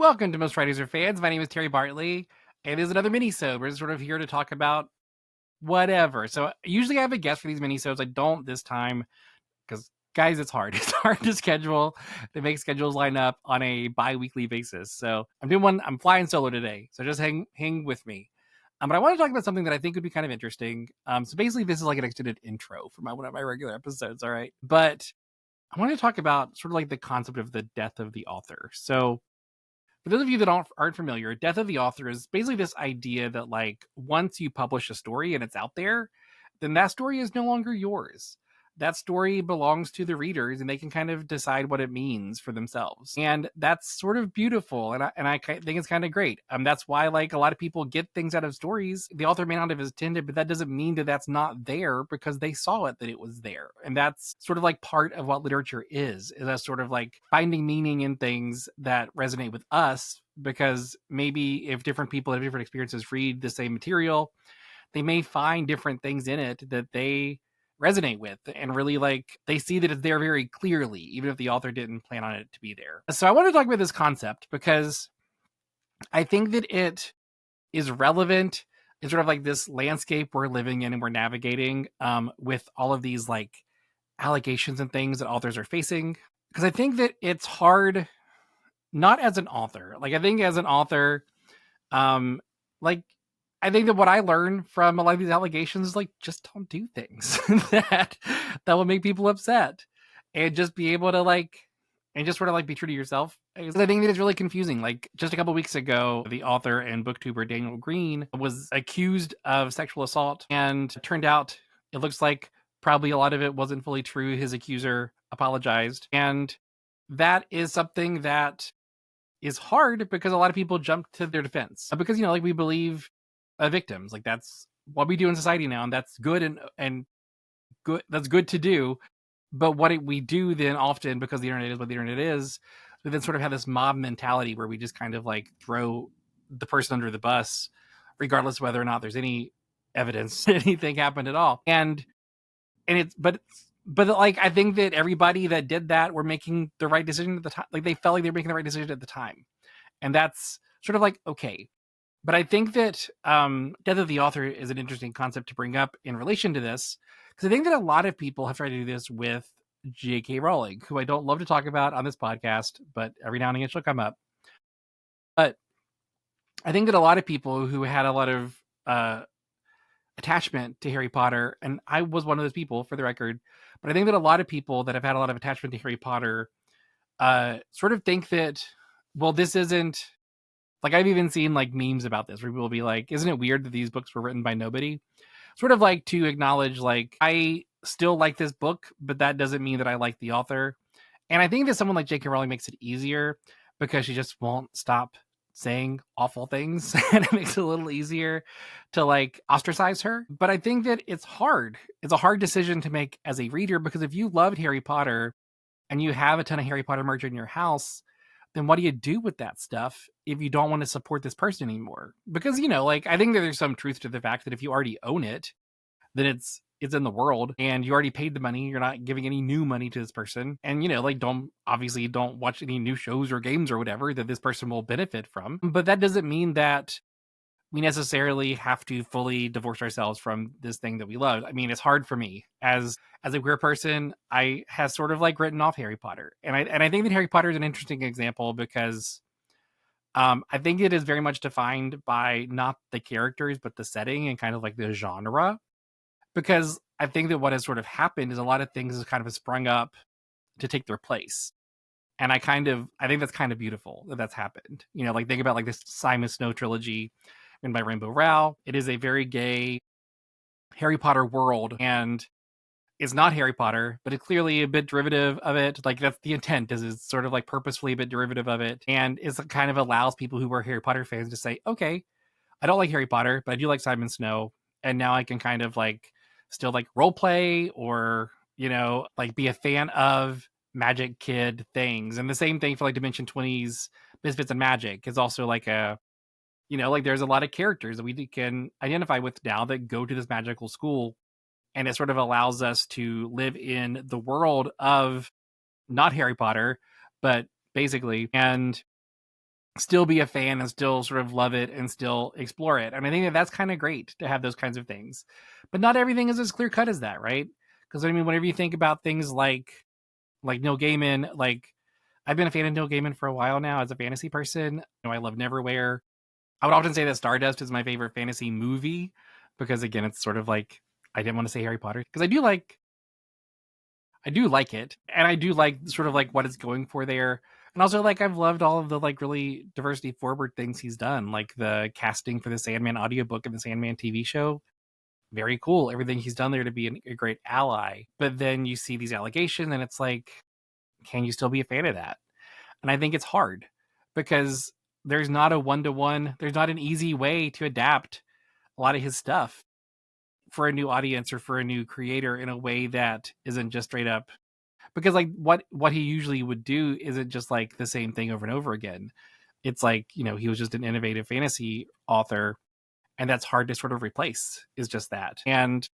Welcome to Most Writers Are Fans. My name is Terry Bartley, and it is another mini-sode. We're sort of here to talk about whatever. So usually I have a guest for these mini-sodes. I don't this time because, guys, it's hard. It's hard to make schedules line up on a bi-weekly basis. So I'm flying solo today. So just hang with me. But I want to talk about something that I think would be kind of interesting. So basically, this is like an extended intro for one of my regular episodes. All right, but I want to talk about sort of like the concept of the death of the author. So for those of you that aren't familiar, death of the author is basically this idea that like once you publish a story and it's out there, then that story is no longer yours. That story belongs to the readers and they can kind of decide what it means for themselves. And that's sort of beautiful. And I think it's kind of great. That's why like a lot of people get things out of stories. The author may not have intended, but that doesn't mean that that's not there because they saw it, that it was there. And that's sort of like part of what literature is a sort of like finding meaning in things that resonate with us, because maybe if different people have different experiences read the same material, they may find different things in it that they resonate with and really like they see that it's there very clearly, even if the author didn't plan on it to be there. So I want to talk about this concept because I think that it is relevant in sort of like this landscape we're living in and we're navigating with all of these like allegations and things that authors are facing. Because I think that it's hard, not as an author. Like I think as an author, um, like I think that what I learned from a lot of these allegations is like just don't do things that will make people upset, and just be able to like and just sort of like be true to yourself. Because I think that it's really confusing. Like just a couple weeks ago, the author and booktuber Daniel Green was accused of sexual assault, and it turned out it looks like probably a lot of it wasn't fully true. His accuser apologized, and that is something that is hard because a lot of people jump to their defense because like we believe victims, like that's what we do in society now, and that's good and good. That's good to do. But we do then often, because the internet is what the internet is, we then sort of have this mob mentality where we just kind of like throw the person under the bus, regardless of whether or not there's any evidence that anything happened at all. And it's but like I think that everybody that did that were making the right decision at the time. Like they felt like they were making the right decision at the time, and that's sort of like okay. But I think that death of the author is an interesting concept to bring up in relation to this, because I think that a lot of people have tried to do this with J.K. Rowling, who I don't love to talk about on this podcast, but every now and again she'll come up. But I think that a lot of people who had a lot of attachment to Harry Potter, and I was one of those people for the record, but I think that a lot of people that have had a lot of attachment to Harry Potter sort of think that, well, this isn't like, I've even seen like memes about this where people will be like, isn't it weird that these books were written by nobody? Sort of like to acknowledge like I still like this book, but that doesn't mean that I like the author. And I think that someone like J.K. Rowling makes it easier because she just won't stop saying awful things, and it makes it a little easier to like ostracize her. But I think that it's hard. It's a hard decision to make as a reader, because if you loved Harry Potter and you have a ton of Harry Potter merch in your house, then what do you do with that stuff if you don't want to support this person anymore? Because like I think that there's some truth to the fact that if you already own it, then it's in the world and you already paid the money. You're not giving any new money to this person. And like don't watch any new shows or games or whatever that this person will benefit from. But that doesn't mean that we necessarily have to fully divorce ourselves from this thing that we love. I mean, it's hard for me as a queer person. I have sort of like written off Harry Potter, and I think that Harry Potter is an interesting example because I think it is very much defined by not the characters but the setting and kind of like the genre. Because I think that what has sort of happened is a lot of things have kind of sprung up to take their place. And I think that's kind of beautiful that that's happened. Like think about like this Simon Snow trilogy written by Rainbow Rowell. It is a very gay Harry Potter world, and it's not Harry Potter, but it's clearly a bit derivative of it. Like that's the intent, is it's sort of like purposefully a bit derivative of it. And it's kind of allows people who are Harry Potter fans to say, okay, I don't like Harry Potter, but I do like Simon Snow. And now I can kind of like still like role play or, like be a fan of Magic Kid things. And the same thing for like Dimension 20's Misfits and Magic is also like like there's a lot of characters that we can identify with now that go to this magical school. And it sort of allows us to live in the world of not Harry Potter, but basically. And still be a fan and still sort of love it and still explore it. And I think that that's kind of great to have those kinds of things. But not everything is as clear cut as that, right? Because I mean, whenever you think about things like Neil Gaiman, like I've been a fan of Neil Gaiman for a while now as a fantasy person. I love Neverwhere. I would often say that Stardust is my favorite fantasy movie because again, it's sort of like I didn't want to say Harry Potter because I do like it, and I do like sort of like what it's going for there. And also, like, I've loved all of the like really diversity forward things he's done, like the casting for the Sandman audiobook and the Sandman TV show. Very cool. Everything he's done there to be a great ally. But then you see these allegations, and it's like, can you still be a fan of that? And I think it's hard because there's not a one to one, there's not an easy way to adapt a lot of his stuff for a new audience or for a new creator in a way that isn't just straight up because like what he usually would do isn't just like the same thing over and over again. It's like, he was just an innovative fantasy author, and that's hard to sort of replace, is just that. And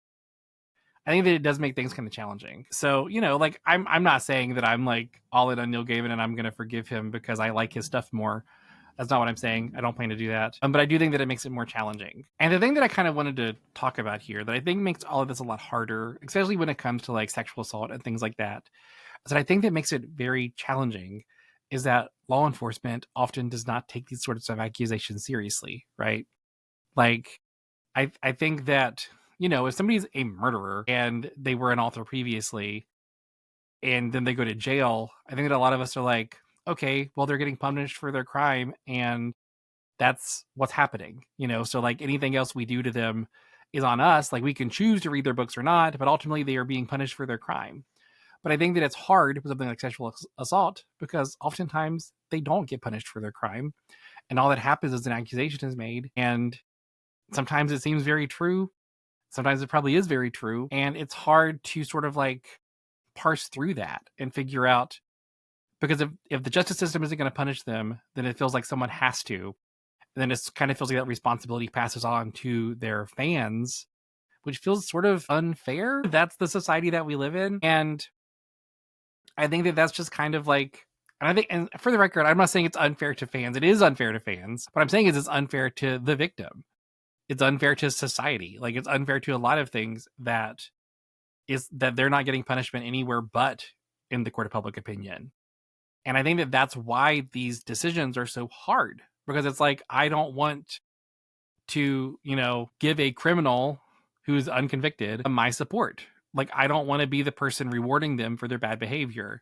I think that it does make things kind of challenging. So, like I'm not saying that I'm like all in on Neil Gaiman and I'm gonna forgive him because I like his stuff more. That's not what I'm saying. I don't plan to do that. But I do think that it makes it more challenging. And the thing that I kind of wanted to talk about here that I think makes all of this a lot harder, especially when it comes to like sexual assault and things like that, is that I think that makes it very challenging is that law enforcement often does not take these sorts of accusations seriously, right? Like, I think that, if somebody's a murderer and they were an author previously and then they go to jail, I think that a lot of us are like, okay, well, they're getting punished for their crime and that's what's happening, So like anything else we do to them is on us. Like we can choose to read their books or not, but ultimately they are being punished for their crime. But I think that it's hard with something like sexual assault because oftentimes they don't get punished for their crime. And all that happens is an accusation is made. And sometimes it seems very true. Sometimes it probably is very true. And it's hard to sort of like parse through that and figure out because if the justice system isn't going to punish them, then it feels like someone has to. And then it kind of feels like that responsibility passes on to their fans, which feels sort of unfair. That's the society that we live in. And I think that that's just kind of like, and I think, and for the record, I'm not saying it's unfair to fans. It is unfair to fans. What I'm saying is it's unfair to the victim. It's unfair to society. Like it's unfair to a lot of things that they're not getting punishment anywhere but in the court of public opinion. And I think that that's why these decisions are so hard because it's like, I don't want to, give a criminal who's unconvicted my support. Like, I don't want to be the person rewarding them for their bad behavior.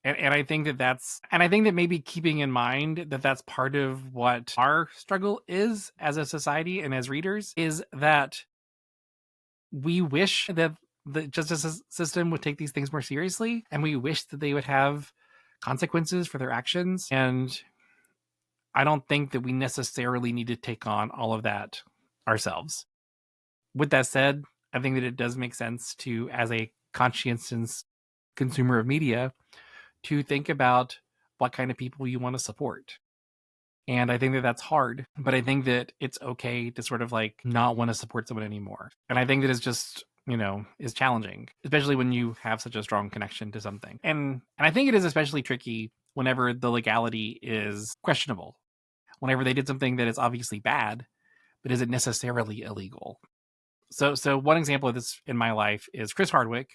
And I think and I think that maybe keeping in mind that that's part of what our struggle is as a society and as readers is that we wish that the justice system would take these things more seriously. And we wish that they would have consequences for their actions. And I don't think that we necessarily need to take on all of that ourselves. With that said, I think that it does make sense to, as a conscientious consumer of media, to think about what kind of people you want to support. And I think that that's hard, but I think that it's okay to sort of like not want to support someone anymore. And I think that it's just, is challenging, especially when you have such a strong connection to something. And I think it is especially tricky whenever the legality is questionable. Whenever they did something that is obviously bad, but isn't necessarily illegal. So one example of this in my life is Chris Hardwick.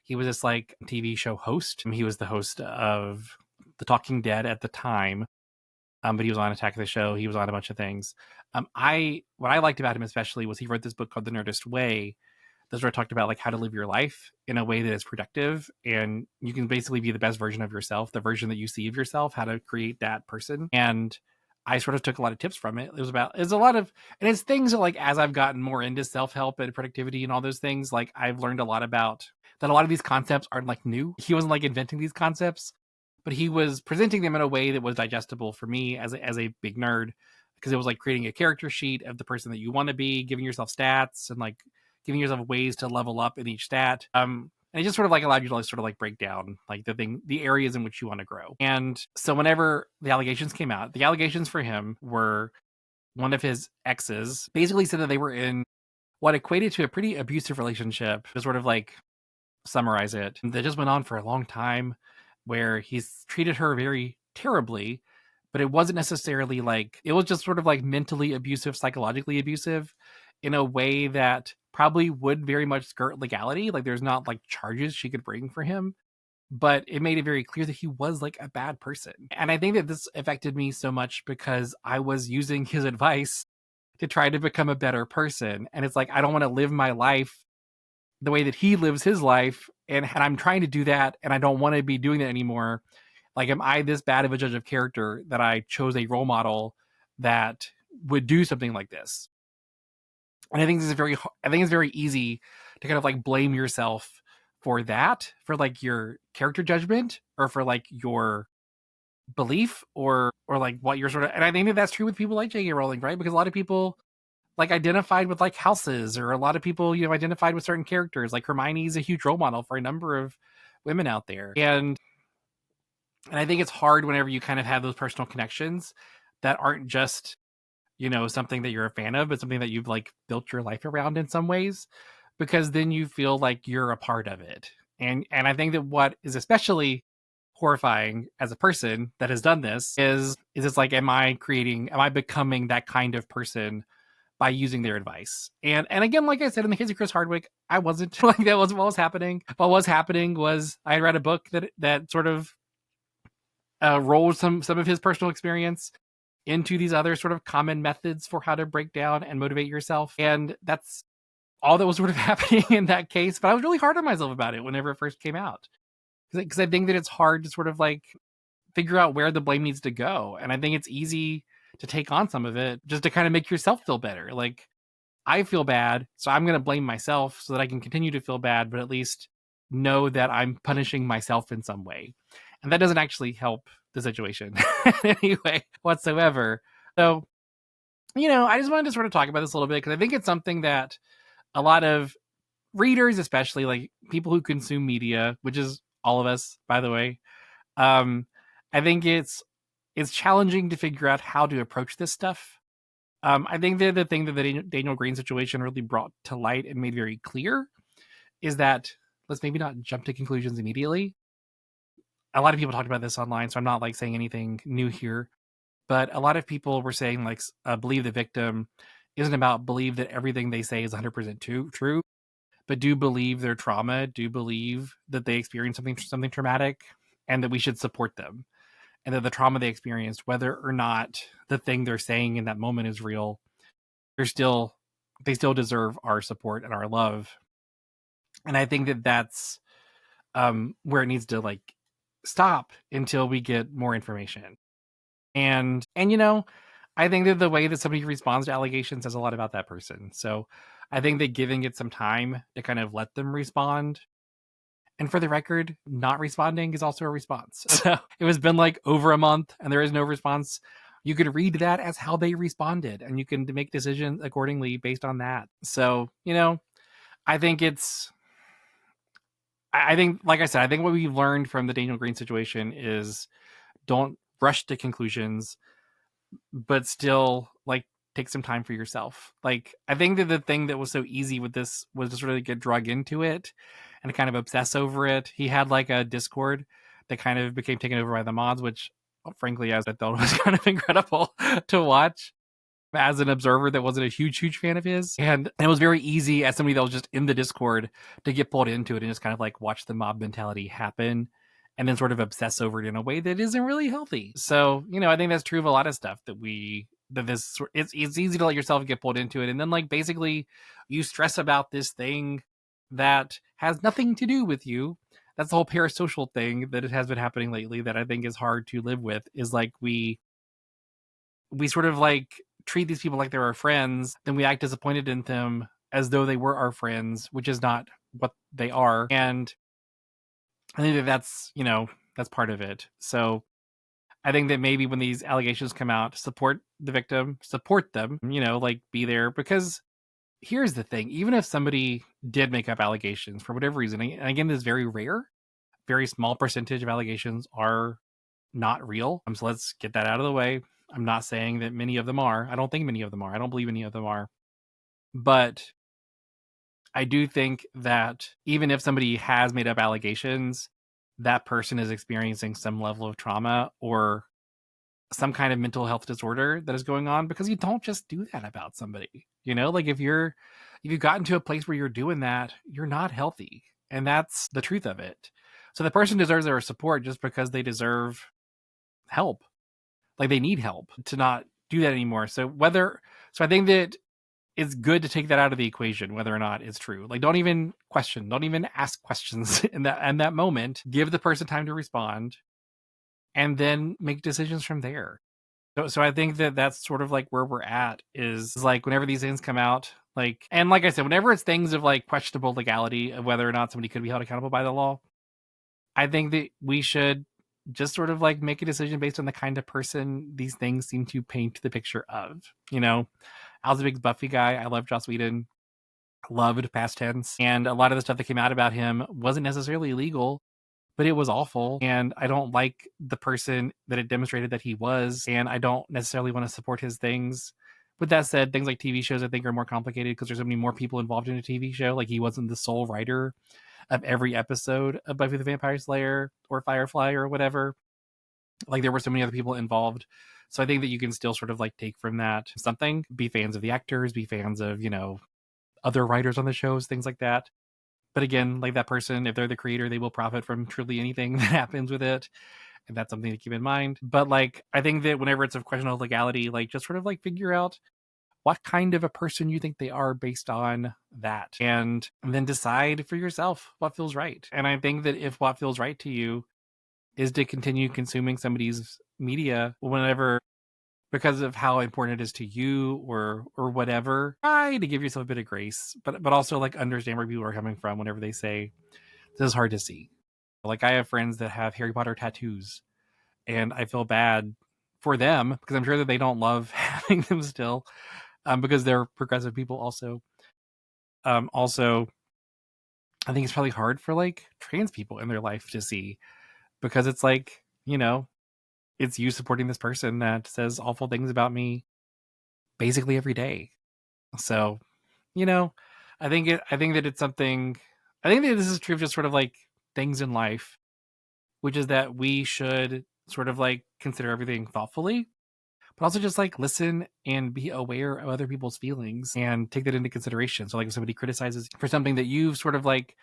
He was this like TV show host. He was the host of The Talking Dead at the time, but he was on Attack of the Show. He was on a bunch of things. What I liked about him especially was he wrote this book called The Nerdist Way. That's where I talked about like how to live your life in a way that is productive, and you can basically be the best version of yourself, the version that you see of yourself, how to create that person. And I sort of took a lot of tips from it. It's a lot of, and it's things that like, as I've gotten more into self-help and productivity and all those things, like I've learned a lot about that. A lot of these concepts aren't like new. He wasn't like inventing these concepts, but he was presenting them in a way that was digestible for me as a big nerd, because it was like creating a character sheet of the person that you want to be, giving yourself stats and like giving yourself ways to level up in each stat. And it just sort of like allowed you to like sort of like break down like the areas in which you want to grow. And so whenever the allegations came out, the allegations for him were one of his exes basically said that they were in what equated to a pretty abusive relationship, to sort of like summarize it. That just went on for a long time, where he's treated her very terribly, but it wasn't necessarily like, it was just sort of like mentally abusive, psychologically abusive in a way that probably would very much skirt legality. Like there's not like charges she could bring for him, but it made it very clear that he was like a bad person. And I think that this affected me so much because I was using his advice to try to become a better person. And it's like, I don't want to live my life the way that he lives his life. And I'm trying to do that. And I don't want to be doing that anymore. Like, am I this bad of a judge of character that I chose a role model that would do something like this? And I think it's very easy to kind of like blame yourself for that, for like your character judgment or for like your belief or like what you're sort of, and I think that that's true with people like J.K. Rowling, right? Because a lot of people like identified with like houses, or a lot of people, identified with certain characters. Like Hermione's a huge role model for a number of women out there. And I think it's hard whenever you kind of have those personal connections that aren't just, something that you're a fan of, but something that you've like built your life around in some ways, because then you feel like you're a part of it. And I think that what is especially horrifying as a person that has done this is it's like, am I becoming that kind of person by using their advice? And again, like I said, in the case of Chris Hardwick, I wasn't. Like, that wasn't what was happening. What was happening was I had read a book that sort of rolled some of his personal experience into these other sort of common methods for how to break down and motivate yourself. And that's all that was sort of happening in that case. But I was really hard on myself about it whenever it first came out, because I think that it's hard to sort of like figure out where the blame needs to go. And I think it's easy to take on some of it just to kind of make yourself feel better. Like, I feel bad, so I'm going to blame myself so that I can continue to feel bad, but at least know that I'm punishing myself in some way. And that doesn't actually help the situation in any way whatsoever. So, I just wanted to sort of talk about this a little bit because I think it's something that a lot of readers, especially like people who consume media, which is all of us, by the way, I think it's challenging to figure out how to approach this stuff. I think that the thing that the Daniel Green situation really brought to light and made very clear is that, let's maybe not jump to conclusions immediately. A lot of people talked about this online, so I'm not like saying anything new here. But a lot of people were saying like, believe the victim isn't about believe that everything they say is 100% true, but do believe their trauma, do believe that they experienced something traumatic, and that we should support them. And that the trauma they experienced, whether or not the thing they're saying in that moment is real, they still deserve our support and our love. And I think that that's where it needs to like stop until we get more information. And I think that the way that somebody responds to allegations says a lot about that person. So I think that giving it some time to kind of let them respond. And for the record, not responding is also a response. So it has been like over a month and there is no response. You could read that as how they responded, and you can make decisions accordingly based on that. So, I think I think, like I said, I think what we've learned from the Daniel Green situation is don't rush to conclusions, but still like take some time for yourself. Like, I think that the thing that was so easy with this was just really get drug into it and kind of obsess over it. He had like a Discord that kind of became taken over by the mods, which frankly, as I thought was kind of incredible to watch as an observer that wasn't a huge fan of his. And it was very easy as somebody that was just in the Discord to get pulled into it and just kind of like watch the mob mentality happen and then sort of obsess over it in a way that isn't really healthy. So, I think that's true of a lot of stuff it's easy to let yourself get pulled into it. And then like basically you stress about this thing that has nothing to do with you. That's the whole parasocial thing that it has been happening lately that I think is hard to live with, is like we sort of like treat these people like they're our friends, then we act disappointed in them as though they were our friends, which is not what they are. And I think that that's part of it. So I think that maybe when these allegations come out, support the victim, support them, like be there. Because here's the thing, even if somebody did make up allegations for whatever reason, and again, this is very rare, very small percentage of allegations are not real. So let's get that out of the way. I'm not saying that many of them are. I don't think many of them are. I don't believe any of them are. But I do think that even if somebody has made up allegations, that person is experiencing some level of trauma or some kind of mental health disorder that is going on, because you don't just do that about somebody. Like if you've gotten to a place where you're doing that, you're not healthy. And that's the truth of it. So the person deserves their support just because they deserve help. Like they need help to not do that anymore. So I think that it's good to take that out of the equation, whether or not it's true. Like don't even ask questions in that moment. Give the person time to respond and then make decisions from there. So I think that that's sort of like where we're at, is like whenever these things come out, like, and like I said, whenever it's things of like questionable legality of whether or not somebody could be held accountable by the law, I think that we should just sort of like make a decision based on the kind of person these things seem to paint the picture of. I was a big Buffy guy. I love Joss Whedon, loved Past Tense, and a lot of the stuff that came out about him wasn't necessarily illegal, but it was awful. And I don't like the person that it demonstrated that he was. And I don't necessarily want to support his things. With that said, things like TV shows I think are more complicated because there's so many more people involved in a TV show. Like he wasn't the sole writer of every episode of Buffy the Vampire Slayer or Firefly or whatever. Like there were so many other people involved. So I think that you can still sort of like take from that something, be fans of the actors, be fans of, other writers on the shows, things like that. But again, like that person, if they're the creator, they will profit from truly anything that happens with it. And that's something to keep in mind. But like, I think that whenever it's of questionable legality, like just sort of like figure out what kind of a person you think they are based on that. And then decide for yourself what feels right. And I think that if what feels right to you is to continue consuming somebody's media whenever, because of how important it is to you or whatever, try to give yourself a bit of grace, but also like understand where people are coming from whenever they say this is hard to see. Like I have friends that have Harry Potter tattoos, and I feel bad for them because I'm sure that they don't love having them still, because they're progressive people also. Also, I think it's probably hard for like trans people in their life to see, because it's like, it's you supporting this person that says awful things about me basically every day. So, I think that it's something, I think that this is true of just sort of like things in life, which is that we should sort of like consider everything thoughtfully, but also just like listen and be aware of other people's feelings and take that into consideration. So like if somebody criticizes for something that you've sort of like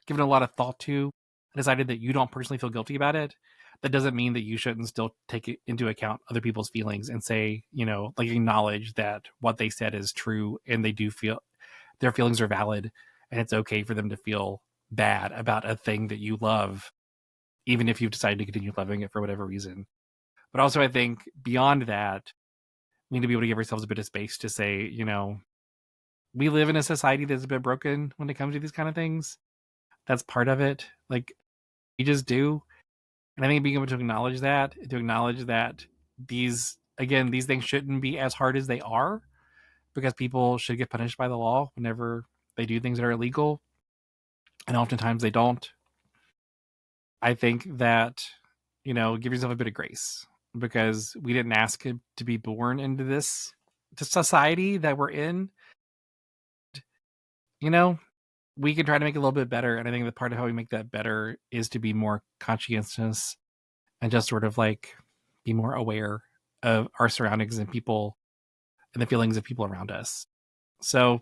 given a lot of thought to and decided that you don't personally feel guilty about it, that doesn't mean that you shouldn't still take it into account other people's feelings and say, like acknowledge that what they said is true and they do feel their feelings are valid, and it's okay for them to feel bad about a thing that you love, even if you've decided to continue loving it for whatever reason. But also I think beyond that, we need to be able to give ourselves a bit of space to say, we live in a society that's a bit broken when it comes to these kind of things. That's part of it. Like we just do. And I think being able to acknowledge that these things shouldn't be as hard as they are, because people should get punished by the law whenever they do things that are illegal. And oftentimes they don't. I think that, give yourself a bit of grace, because we didn't ask to be born into this society that we're in. We can try to make it a little bit better. And I think that part of how we make that better is to be more conscientious and just sort of like be more aware of our surroundings and people and the feelings of people around us. So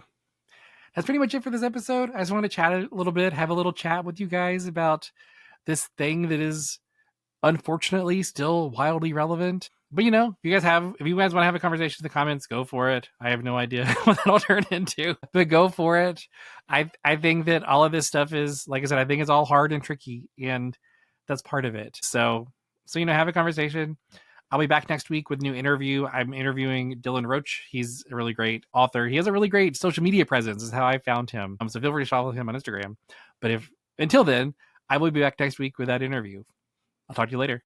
that's pretty much it for this episode. I just want to chat a little bit, have a little chat with you guys about this thing that is unfortunately still wildly relevant. But if you guys want to have a conversation in the comments, go for it. I have no idea what that'll turn into, but go for it. I think that all of this stuff is, like I said, I think it's all hard and tricky, and that's part of it. So have a conversation. I'll be back next week with a new interview. I'm interviewing Dylan Roach. He's a really great author. He has a really great social media presence, is how I found him. So feel free to follow him on Instagram. But until then, I will be back next week with that interview. I'll talk to you later.